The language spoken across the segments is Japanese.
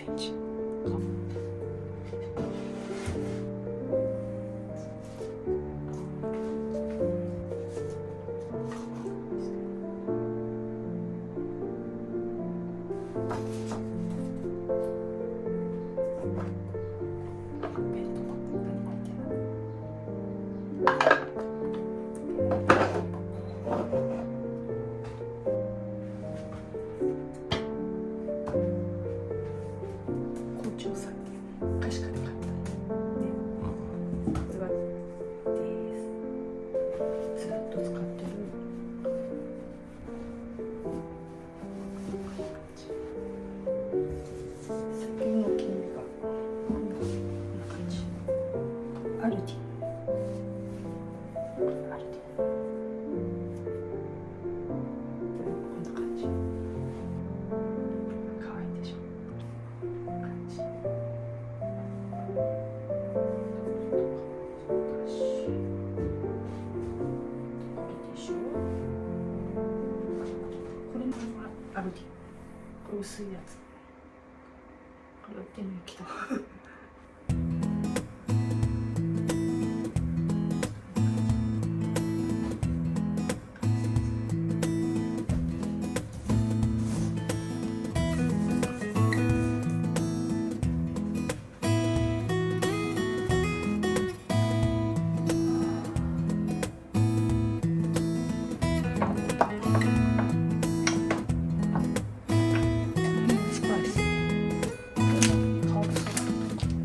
センチ。アルディ、これ薄いやつ、これ売ってんのに来たスパイス、香るそう。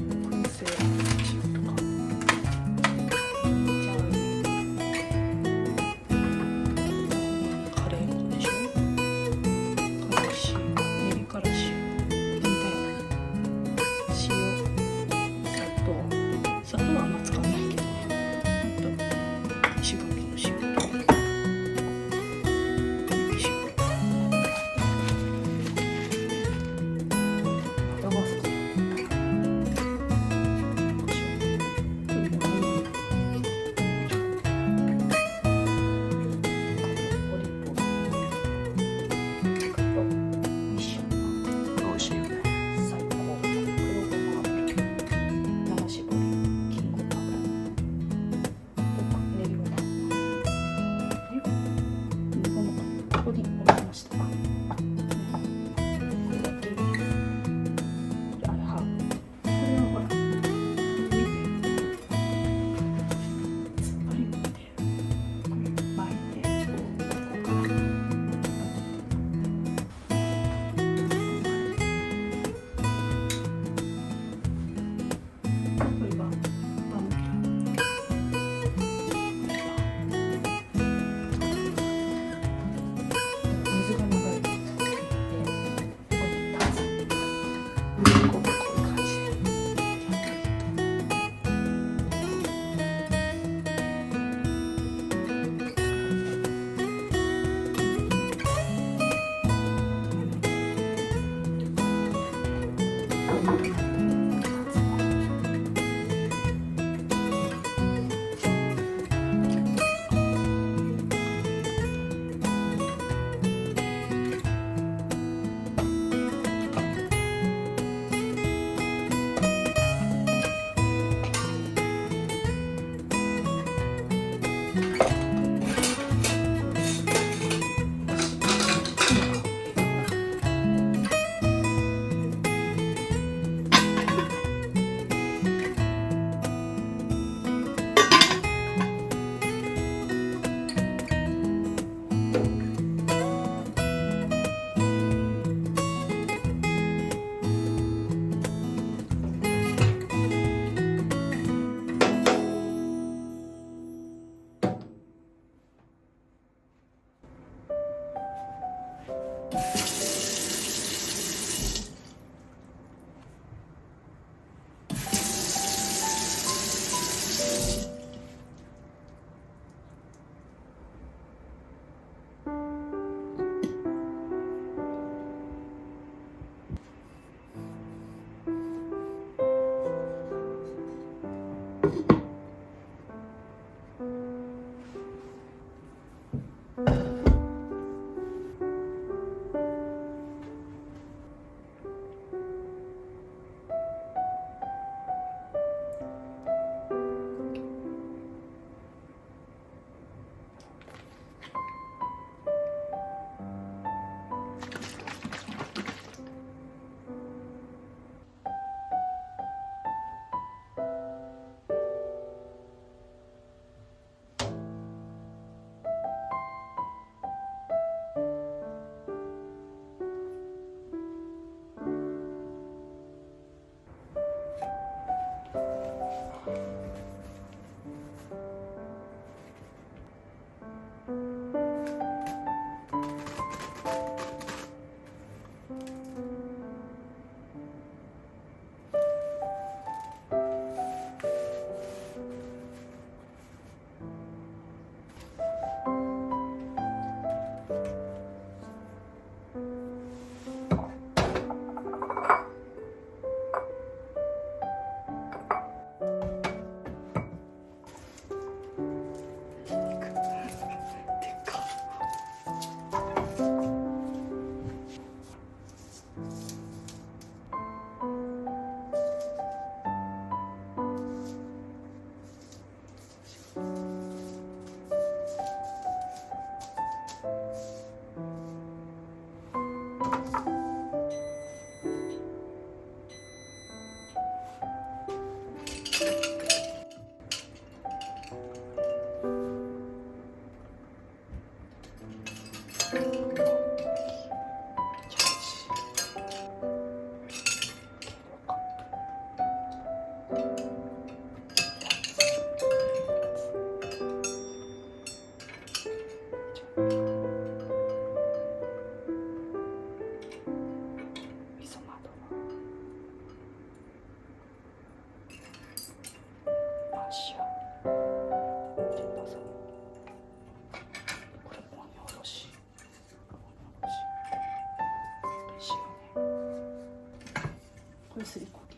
これすりこぎ、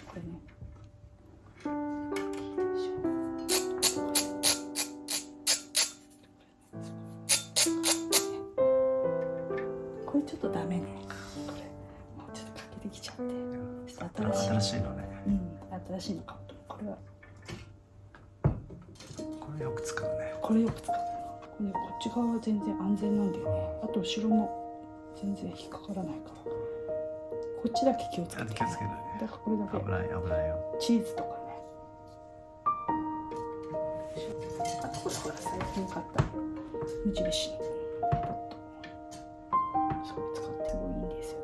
これね。これちょっとダメね。これもうちょっと欠けてきちゃって。新しいのね。うん、新しいの買うと。これは。これよく使うね。これよく使う。これね、こっち側は全然安全なんだよね。あと後ろも全然引っかからないから。こっちだけ気をつけて。気をつけない。だからこれだけ。危ない危ないよ。チーズとかね。あとこれほら最近買った無印のポット。それ使ってもいいんですよ。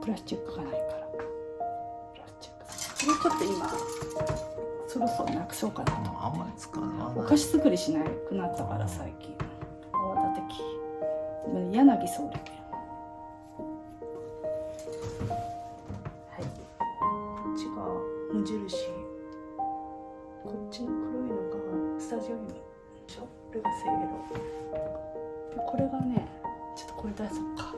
プラスチックがないから。プラスチック。これちょっと今そろそろなくそうかなと。あんまり使わない。お菓子作りしなくなったから最近。泡立て器。柳総理。無印。こっちの黒いのがスタジオユニでしょ。これがセイロで、これがね、ちょっとこれ出そうか。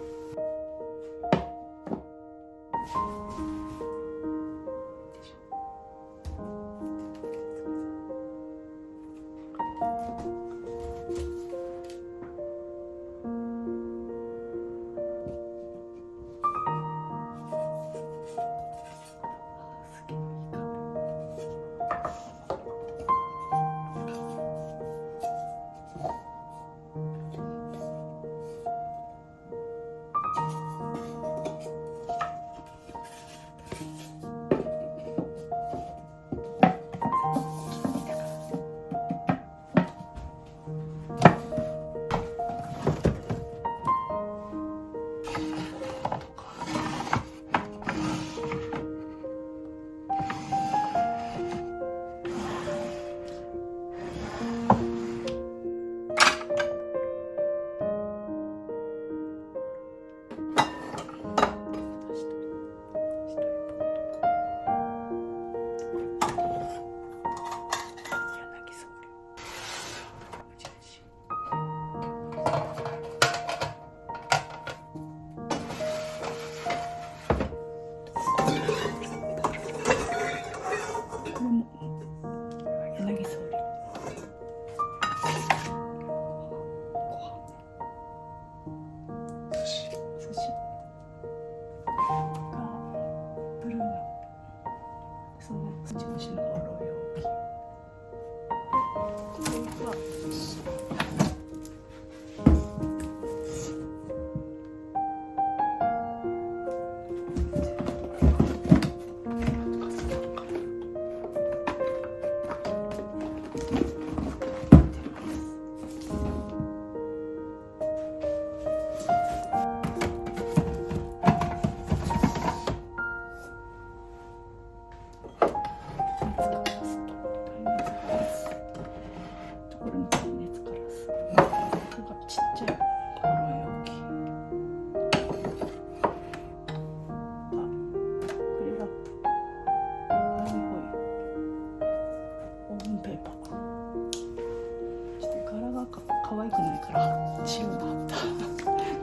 可愛くないから白があった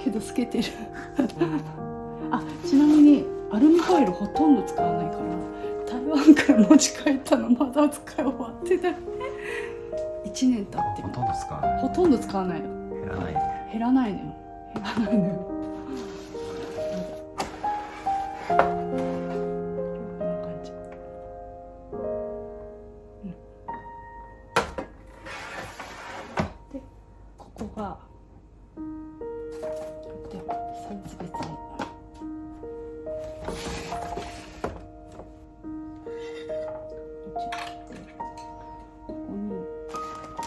けど透けてるあ、ちなみにアルミホイルほとんど使わないから台湾から持ち帰ったのまだ使い終わってない1年経ってる。ほとんど使わない。ほとんど使わない。減らない。減らないのよ。減らないのよ。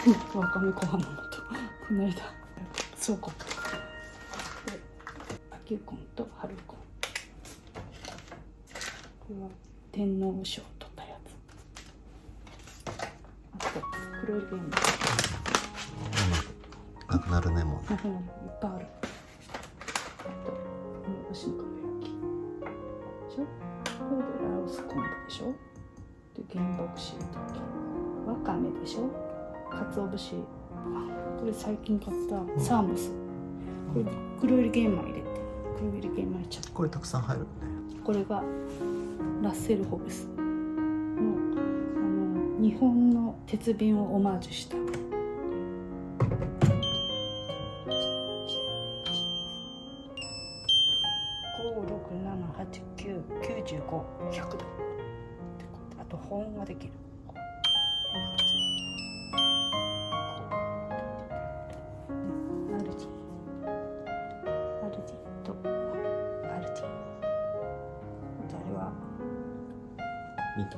わかめご飯の素この間倉庫でアキュコンとハルコン、これは天皇賞を取ったやつ。あと黒いゲームなくなるねもうね。いっぱいある。あと梅干しのかば焼きでしょ。これでラオス昆布でしょ。で原木しいたけ、わかめでしょ。かつお節、これ最近買ったサーモス、これ黒入り玄米入れて、黒入り玄米茶、これたくさん入るね。これがラッセルホブスの、日本の鉄瓶をオマージュした567899500度。あと保温ができる。アルディとアルディ、あとあれはミト。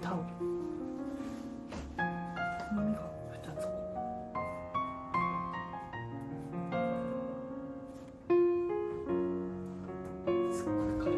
タオル、耳が2つ。すっごい軽い。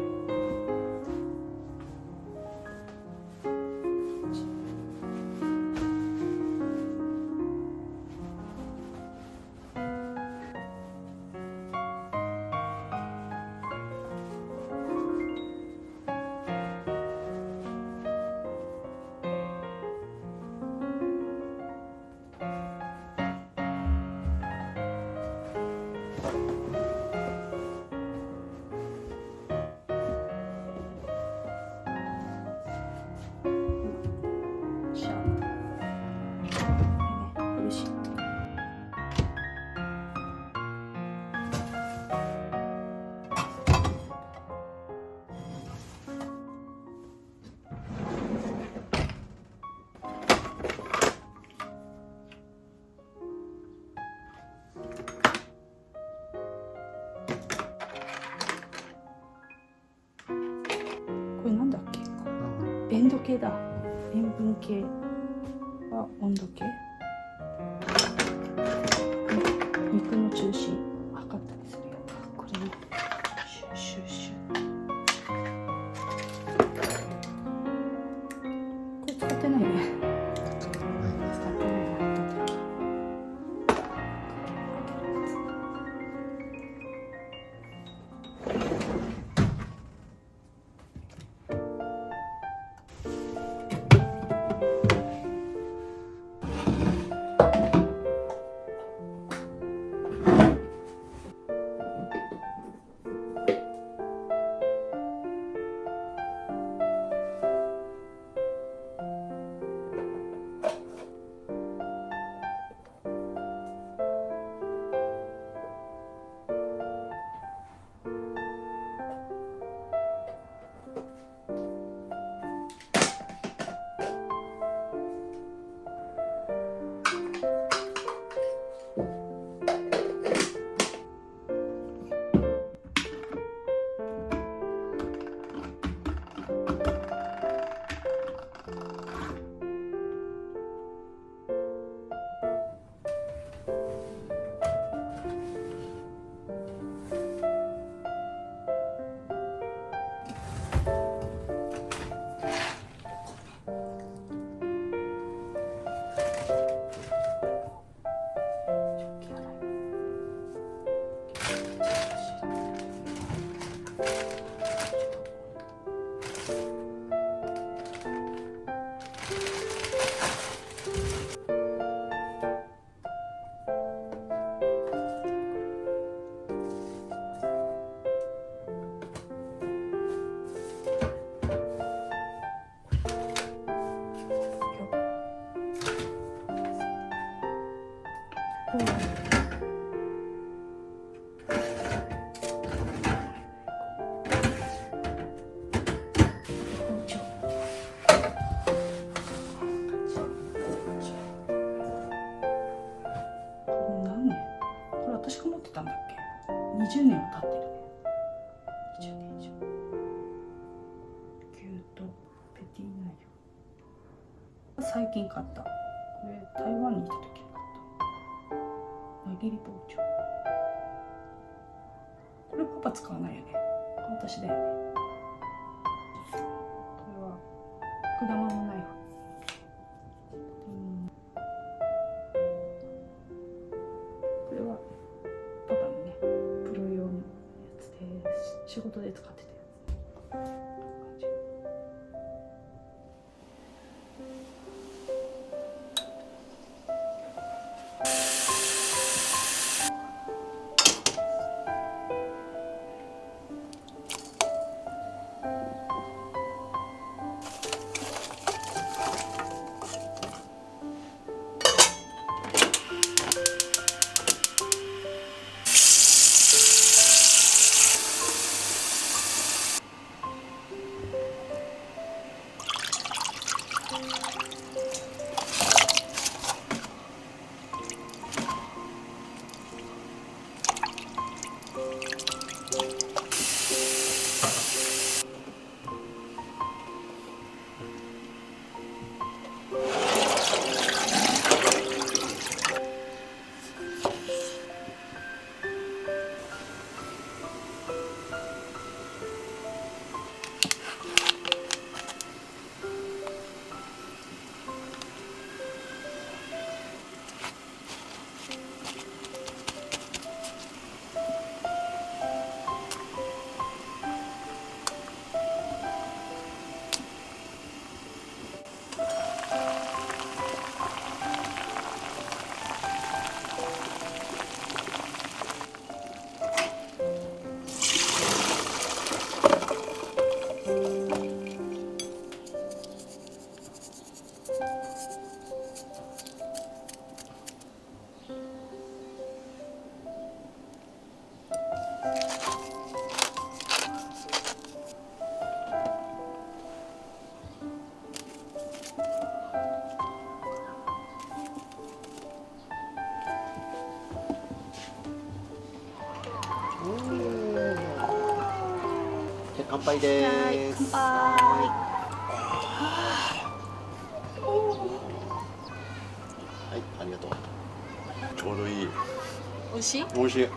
これなんだっけ、塩度計だ。塩分計は温度計、肉の中心測ったりするよ。これね、シュッシュッシュッ、これ使ってないね。使ってないね。私が持ってたんだっけ。20年は経ってるね。20年以上。牛とペティナイフ。最近買った。これ台湾に行った時に買った輪切り包丁。これパパ使わないよね。私だよね。これは果物ナイフ。これはパパのねプロ用のやつで仕事で使ってたやつ。乾杯でーす。乾杯。はい、ありがとう。ちょうどいい。美味しい？美味しい。